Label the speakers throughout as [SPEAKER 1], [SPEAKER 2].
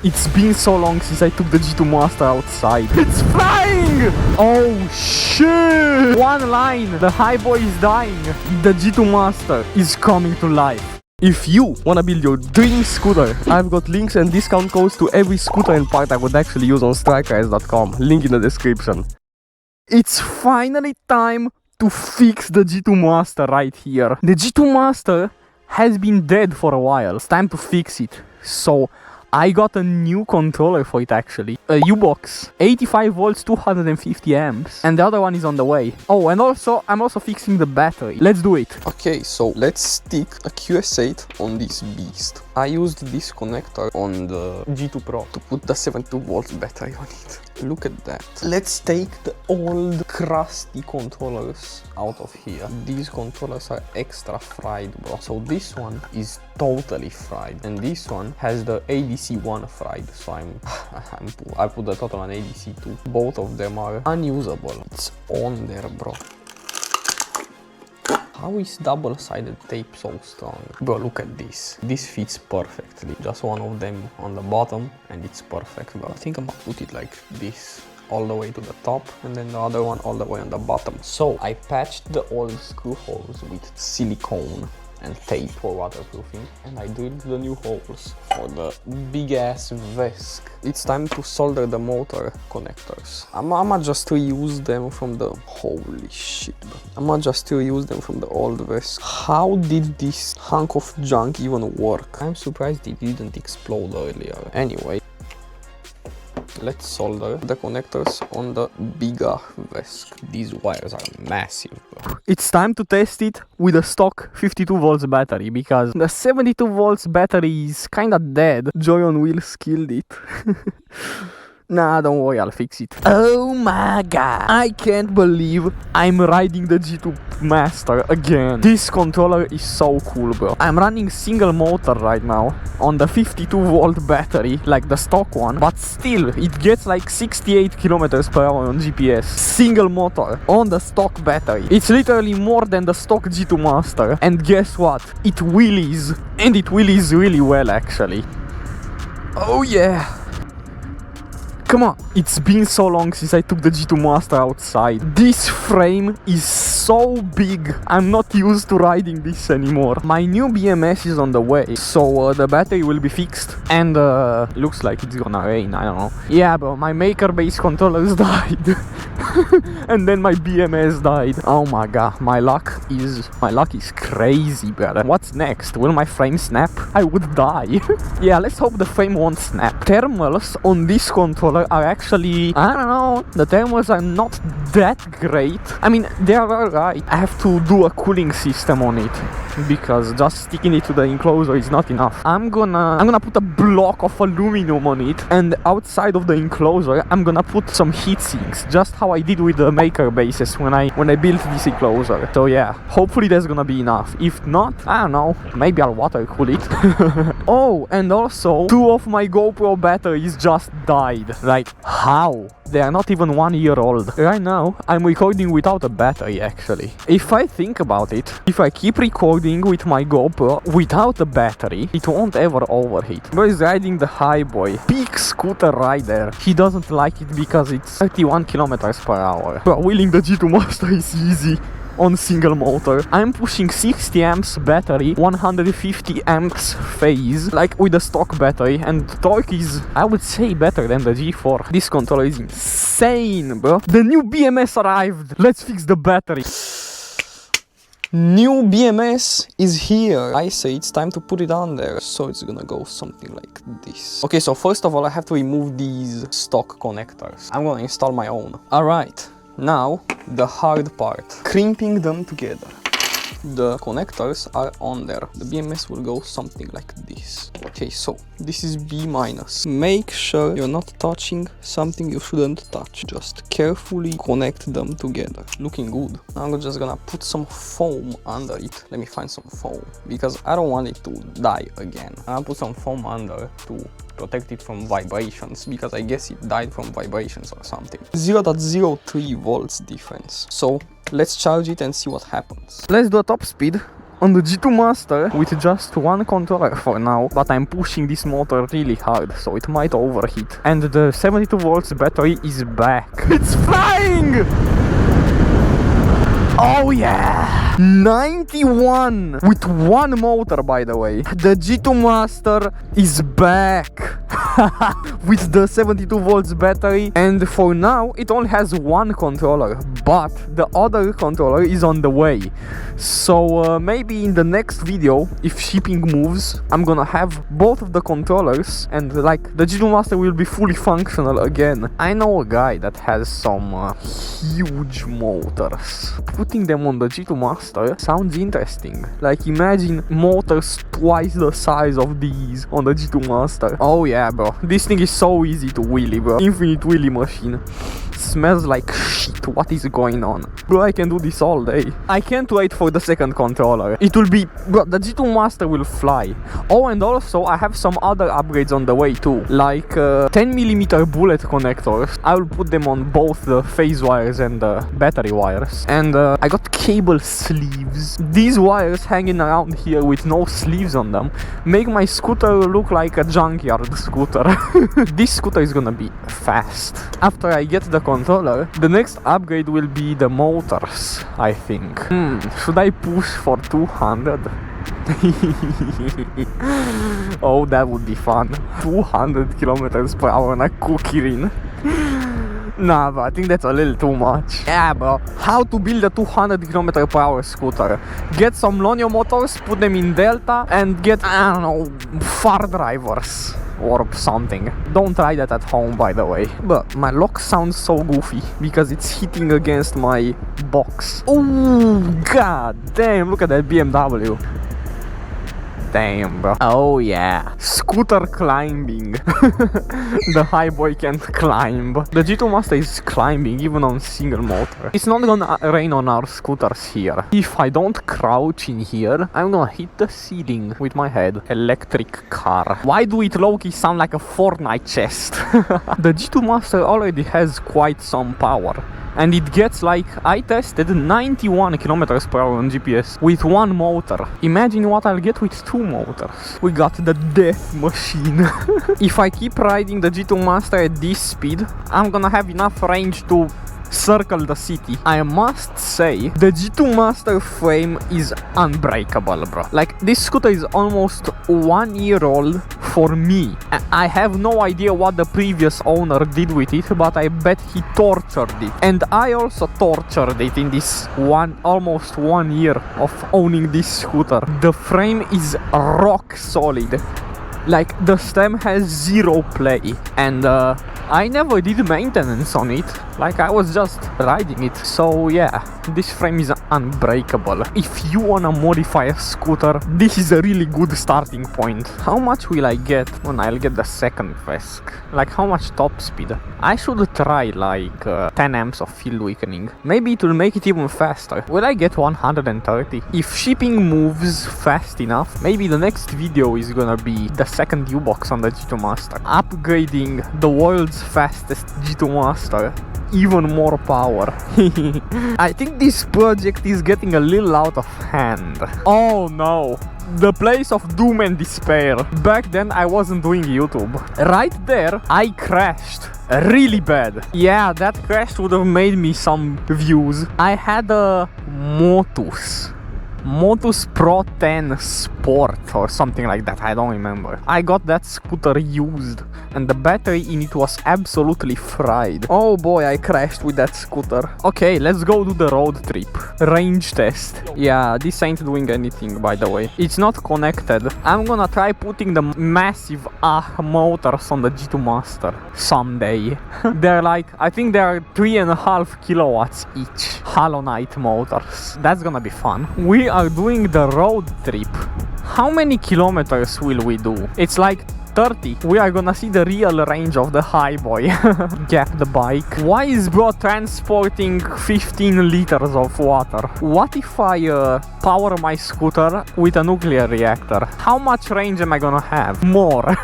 [SPEAKER 1] It's been so long since I took the G2 Master outside. It's flying! Oh shit! One line, the high boy is dying. The G2 Master is coming to life. If you wanna build your dream scooter, I've got links and discount codes to every scooter and part I would actually use on strikers.com. Link in the description. It's finally time to fix the G2 Master right here. The G2 Master has been dead for a while. It's time to fix it. So I got a new controller for it actually. A U-Box, 85 volts, 250 amps. And the other one is on the way. Oh, and also, I'm also fixing the battery. Let's do it.
[SPEAKER 2] Okay, so let's stick a QS8 on this beast. I used this connector on the G2 Pro to put the 72 volts battery on it. Look at that. Let's take the old crusty controllers out of here. These controllers are extra fried, bro. So this one is totally fried, and this one has the ADC1 fried. So I put the total on ADC2. Both of them are unusable. It's on there, bro. How is double-sided tape so strong? Bro, look at this. This fits perfectly. Just one of them on the bottom and it's perfect, bro. I think I'm gonna put it like this, all the way to the top, and then the other one all the way on the bottom. So I patched the old screw holes with silicone and tape for waterproofing, and I drilled the new holes for the big ass VESC. It's time to solder the motor connectors. I'ma just reuse them from the... Holy shit, bro. I'ma just reuse them from the old VESC. How did this hunk of junk even work? I'm surprised it didn't explode earlier. Anyway, let's solder the connectors on the bigger VESC. These wires are massive, bro.
[SPEAKER 1] It's time to test it with a stock 52 volts battery, because the 72 volts battery is kinda dead. Joy on Wheels killed it. Nah, don't worry, I'll fix it. Oh my god, I can't believe I'm riding the G2 Master again. This controller is so cool, bro. I'm running single motor right now on the 52 volt battery, like the stock one, but still, it gets like 68 kilometers per hour on GPS. Single motor on the stock battery. It's literally more than the stock G2 Master. And guess what? It wheelies, and it wheelies really well actually. Oh yeah. Come on, it's been so long since I took the G2 Master outside. This frame is so big. I'm not used to riding this anymore. My new BMS is on the way, so the battery will be fixed. And looks like it's gonna rain, I don't know. Yeah, bro, my maker base controllers died. And then my BMS died. Oh my god, my luck is crazy, brother. What's next? Will my frame snap? I would die. Yeah, let's hope the frame won't snap. Thermals on this controller are actually, I don't know, the thermals are not that great. I mean, they are alright. I have to do a cooling system on it, because just sticking it to the enclosure is not enough. I'm gonna put a block of aluminum on it, and outside of the enclosure I'm gonna put some heat sinks, just how I did with the maker bases when I built this enclosure. So yeah, hopefully there's gonna be enough. If not, I don't know, maybe I'll water cool it. Oh, and also 2 of my GoPro batteries just died. Like, how? They are not even 1 year old. Right now, I'm recording without a battery actually. If I think about it, if I keep recording with my GoPro without a battery, it won't ever overheat. Bro is riding the high boy. Peak scooter rider. He doesn't like it because it's 31 kilometers per hour. Bro, wheeling the G2 Master is easy on single motor. I'm pushing 60 amps battery, 150 amps phase, like with the stock battery, and torque is, I would say, better than the G4. This controller is insane, bro. The new BMS arrived. Let's fix the battery.
[SPEAKER 2] New BMS is here. I say it's time to put it on there. So it's gonna go something like this. Okay, so first of all, I have to remove these stock connectors. I'm gonna install my own. Alright. Now, the hard part, crimping them together. The connectors are on there. The BMS will go something like this. Okay, so this is B-. Make sure you're not touching something you shouldn't touch. Just carefully connect them together. Looking good. Now I'm just gonna put some foam under it. Let me find some foam, because I don't want it to die again. I'll put some foam under to protect it from vibrations, because I guess it died from vibrations or something. 0.03 volts difference. So let's charge it and see what happens.
[SPEAKER 1] Let's do a top speed on the G2 Master with just one controller for now, but I'm pushing this motor really hard, so it might overheat. And the 72 volts battery is back. It's flying! Oh yeah! 91! With one motor, by the way. The G2 Master is back! With the 72 volts battery, and for now it only has one controller, but the other controller is on the way. So maybe in the next video, if shipping moves, I'm gonna have both of the controllers and like the G2 Master will be fully functional again. I know a guy that has some huge motors. Putting them on the G2 Master sounds interesting. Like imagine motors twice the size of these on the G2 Master. Oh yeah, bro. This thing is so easy to wheelie, bro. Infinite wheelie machine. Smells like shit. What is going on? Bro, I can do this all day. I can't wait for the second controller. It will be... Bro, the G2 Master will fly. Oh, and also I have some other upgrades on the way too. Like 10mm bullet connectors. I will put them on both the phase wires and the battery wires. And I got cable sleeves. These wires hanging around here with no sleeves on them make my scooter look like a junkyard scooter. This scooter is gonna be fast. After I get the controller, the next upgrade will be the motors, I think. Should I push for 200? Oh, that would be fun. 200 kilometers per hour on a KuKirin. Nah, but I think that's a little too much. Yeah, bro. How to build a 200 km per hour scooter? Get some Lonio motors, put them in Delta, and get, I don't know, far drivers or something. Don't try that at home, by the way. But my lock sounds so goofy because it's hitting against my box. Oh, god damn, look at that BMW. Damn, bro. Oh yeah. Scooter climbing. The high boy can't climb. The G2 Master is climbing even on single motor. It's not gonna rain on our scooters here. If I don't crouch in here, I'm gonna hit the ceiling with my head. Electric car. Why do it low-key sound like a Fortnite chest? The G2 Master already has quite some power. And it gets, like, I tested 91 km per hour on GPS with one motor. Imagine what I'll get with two motors. We got the death machine. If I keep riding the G2 Master at this speed, I'm gonna have enough range to circle the city. I must say, the G2 Master frame is unbreakable, bro. Like, this scooter is almost 1 year old for me. I have no idea what the previous owner did with it, but I bet he tortured it. And I also tortured it in this almost 1 year of owning this scooter. The frame is rock solid. Like, the stem has zero play, and I never did maintenance on it. Like, I was just riding it. So yeah, this frame is unbreakable. If you wanna modify a scooter, this is a really good starting point. How much will I get when I'll get the second VESC? Like, how much top speed? I should try like 10 amps of field weakening. Maybe it will make it even faster. Will I get 130? If shipping moves fast enough, maybe the next video is gonna be the second U-box on the G2 Master. Upgrading the world's fastest G2 Master. Even more power. I think this project is getting a little out of hand. Oh no. The place of doom and despair. Back then I wasn't doing YouTube. Right there I crashed really bad. Yeah, that crash would have made me some views. I had a Motus Pro 10 Sport or something like that, I don't remember. I got that scooter used and the battery in it was absolutely fried. Oh boy, I crashed with that scooter. Okay, let's go do the road trip. Range test. Yeah, this ain't doing anything, by the way. It's not connected. I'm gonna try putting the massive motors on the G2 Master someday. They're like, I think they are 3.5 kilowatts each. Hollow Knight motors. That's gonna be fun. We are doing the road trip. How many kilometers will we do? It's like 30, we are gonna see the real range of the Highboy. Gap the bike. Why is bro transporting 15 liters of water? What if I power my scooter with a nuclear reactor? How much range am I gonna have? More.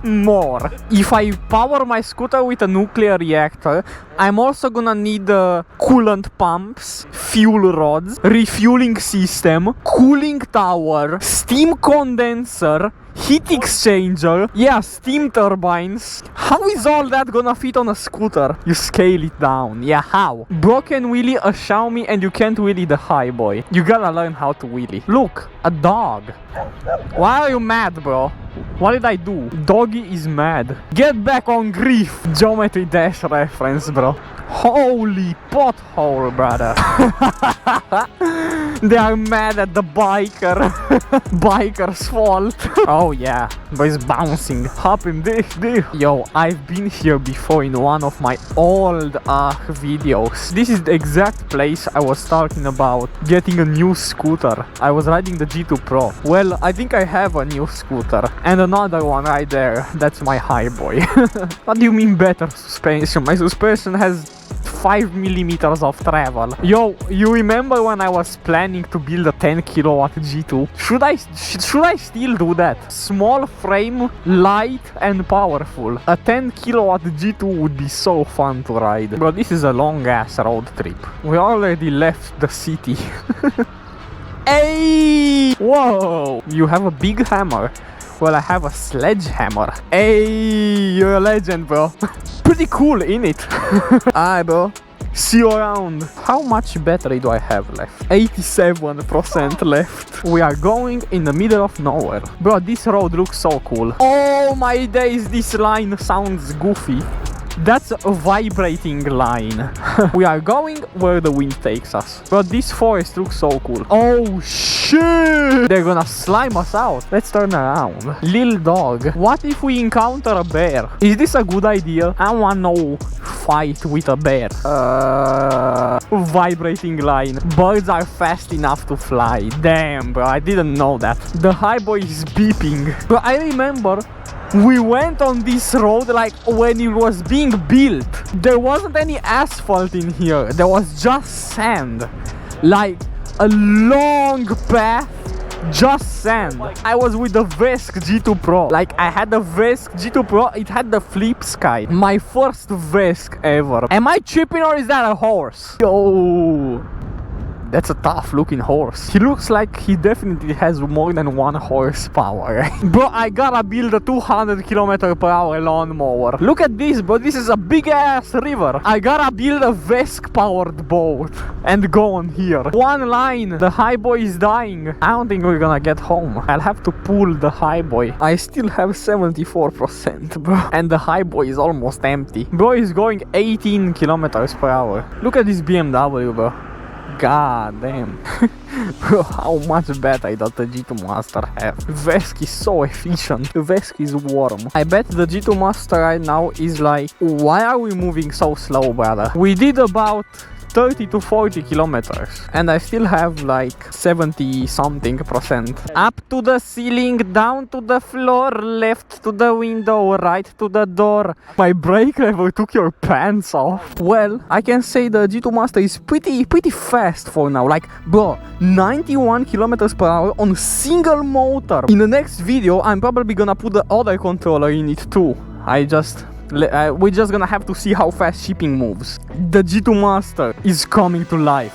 [SPEAKER 1] More. If I power my scooter with a nuclear reactor, I'm also gonna need coolant pumps, fuel rods, refueling system, cooling tower, steam condenser, heat exchanger, yeah, steam turbines. How is all that gonna fit on a scooter? You scale it down. Yeah, how? Bro can wheelie a Xiaomi and you can't wheelie the Highboy. You gotta learn how to wheelie. Look, a dog. Why are you mad, bro? What did I do? Doggy is mad. Get back on grief. Geometry Dash reference, bro. Holy pothole, brother. They are mad at the biker. Biker's fault. Oh yeah, but it's bouncing. Hop in this. Yo, I've been here before in one of my old videos. This is the exact place I was talking about getting a new scooter. I was riding the G2 Pro. Well, I think I have a new scooter. And another one right there. That's my Highboy. What do you mean better suspension? My suspension has 5 millimeters of travel. Yo, you remember when I was planning to build a 10 kilowatt G2? Should I still do that? Small frame, light and powerful. A 10 kilowatt G2 would be so fun to ride. But this is a long ass road trip. We already left the city. Hey! Whoa! You have a big hammer. Well, I have a sledgehammer. Hey, you're a legend, bro. Pretty cool, innit? Alright, bro. See you around. How much battery do I have left? 87% left. We are going in the middle of nowhere. Bro, this road looks so cool. Oh my days, this line sounds goofy. That's a vibrating line. We are going where the wind takes us. But this forest looks so cool. Oh shit! They're gonna slime us out. Let's turn around. Lil dog. What if we encounter a bear? Is this a good idea? I want no fight with a bear. Vibrating line. Birds are fast enough to fly. Damn, bro. I didn't know that. The Highboy is beeping. But I remember we went on this road like when it was being built. There wasn't any asphalt in here. There was just sand. Like a long path, just sand. I was with the VESC G2 Pro. Like I had the VESC G2 Pro. It had the flip sky. My first VESC ever. Am I tripping or is that a horse? Yo. That's a tough looking horse. He looks like he definitely has more than 1 horsepower. Bro, I gotta build a 200 km/h lawnmower. Look at this, bro. This is a big ass river. I gotta build a VESC powered boat and go on here. One line. The Highboy is dying. I don't think we're gonna get home. I'll have to pull the Highboy. I still have 74%, bro. And the Highboy is almost empty. Bro is going 18 km/h. Look at this BMW, bro. God damn. Bro, how much battery does the G2 Master have? VESC is so efficient. VESC is warm. I bet the G2 Master right now is like, why are we moving so slow, brother? We did about 30 to 40 kilometers and I still have like 70 something percent. Up to the ceiling, down to the floor, left to the window, right to the door. My brake lever took your pants off. Well, I can say the G2 Master is pretty fast for now. Like, bro, 91 km/h on single motor. In the next video, I'm probably gonna put the other controller in it too. We're just gonna have to see how fast shipping moves. The G2 Master is coming to life.